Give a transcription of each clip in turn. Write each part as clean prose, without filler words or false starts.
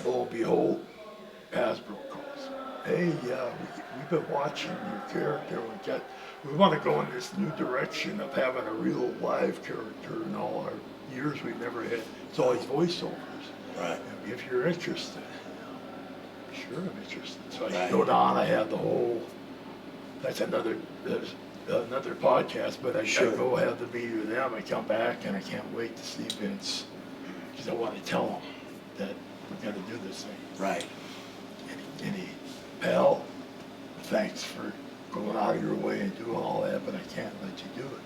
lo and behold, Hasbro calls. Hey, we've been watching your character. We want to go in this new direction of having a real live character. In all our years, we've never had. It's always voiceovers. Right. If you're interested, sure, I'm interested. So I Right. go down. I have the whole. There's another podcast, but I go have the meeting with them. I come back and I can't wait to see Vince because I want to tell him that we got to do this thing. Right. And he, pal, thanks for going out of your way and doing all that, but I can't let you do it.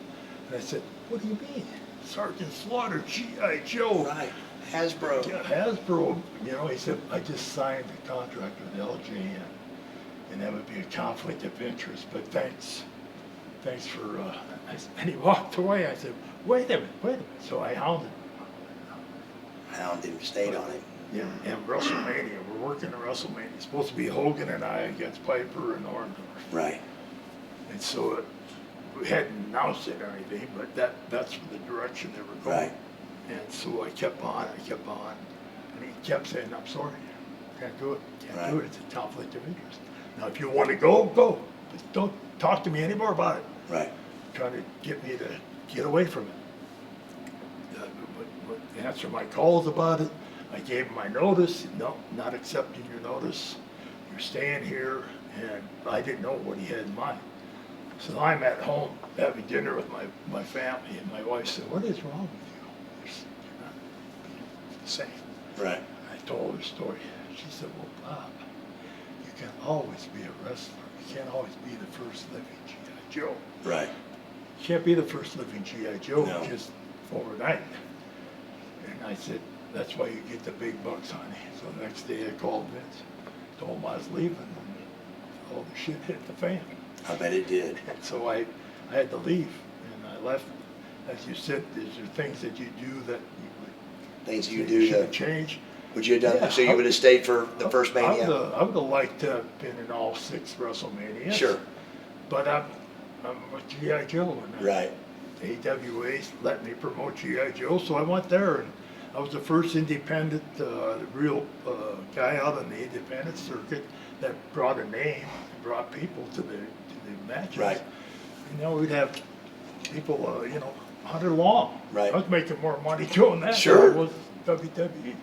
And I said, what do you mean? Sergeant Slaughter, G.I. Joe. Right. Hasbro. Yeah, Hasbro, he said, I just signed the contract with LJN, and that would be a conflict of interest, but thanks for, and he walked away. I said, wait a minute. So I hounded Him, stayed on him. Yeah, and WrestleMania, we're working on WrestleMania. It's supposed to be Hogan and I against Piper and Orndorff. Right. And so we hadn't announced it or anything, but that's the direction they were going. Right. And so I kept on, and he kept saying, I'm sorry, can't do it, can't do it, it's a conflict of interest. Now, if you want to go, go, but don't talk to me anymore about it. Right. Trying to get me to get away from it. But answer my calls about it. I gave him my notice. No, not accepting your notice. You're staying here, and I didn't know what he had in mind. So I'm at home having dinner with my family, and my wife said, what is wrong with you? You're not being the same. Right. I told her story. She said, well, Bob, you can always be a wrestler. You can't always be the first living G.I. Joe. Right. You can't be the first living G.I. Joe No. just overnight. And I said, that's why you get the big bucks, honey. So the next day I called Vince, told him I was leaving, and all the shit hit the fan. I bet it did. And so I had to leave, and I left. As you said, there's things that you do that Things you should do have changed. Would you have done? Yeah, So you would have stayed for the first Mania? I would have liked to have been in all 6 WrestleManias. Sure. But I'm with G.I. Joe, and Right. AWA let me promote G.I. Joe, so I went there, and I was the first independent, real guy out on the independent circuit that brought a name and brought people to the matches. Right. We'd have people, 100 long. Right. I was making more money doing that Sure. than I was WWE.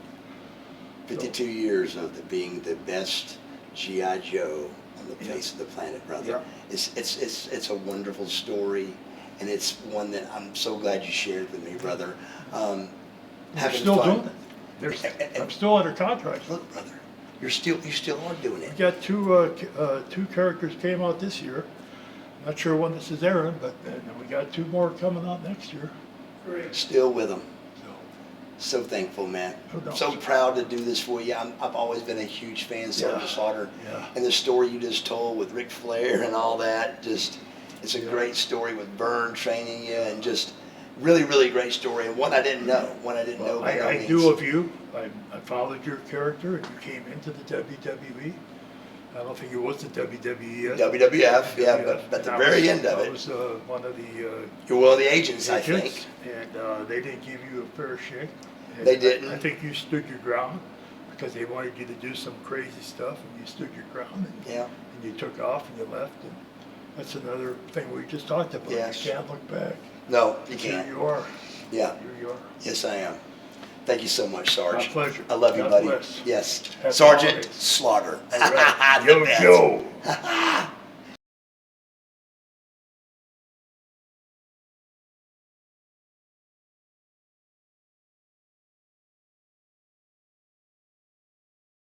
52 years of being the best G.I. Joe on the face of the planet, brother. Yeah. It's a wonderful story, and it's one that I'm so glad you shared with me, brother. They're still doing it. I'm still under contract. Look, brother, you still are doing We it. got two characters came out this year. Not sure when this is airing, but then we got 2 more coming out next year. Great. Still with them. So, So thankful, man. Who knows? So proud to do this for you. I've always been a huge fan of Sergeant Slaughter. Yeah. And the story you just told with Ric Flair and all that, it's a great story with Vern training you, and just really, really great story. And one I didn't know. I knew of you. I followed your character, and you came into the WWE. I don't think it was the WWE yet. WWF, yeah, but at the very end of I it. was one of the You're one of the agents, I think. And they didn't give you a fair shake. And They didn't. I think you stood your ground because they wanted you to do some crazy stuff, and you stood your ground. And, Yeah. and you took off and you left. And that's another thing we just talked about. Yes. You can't look back. No, you Here can't. you are. Yeah. Here you are. Yes, I am. Thank you so much, Sarge. My pleasure. I love you, God buddy. bless. Yes. Happy Sergeant holidays. Slaughter. All right. The Yo, best. Joe.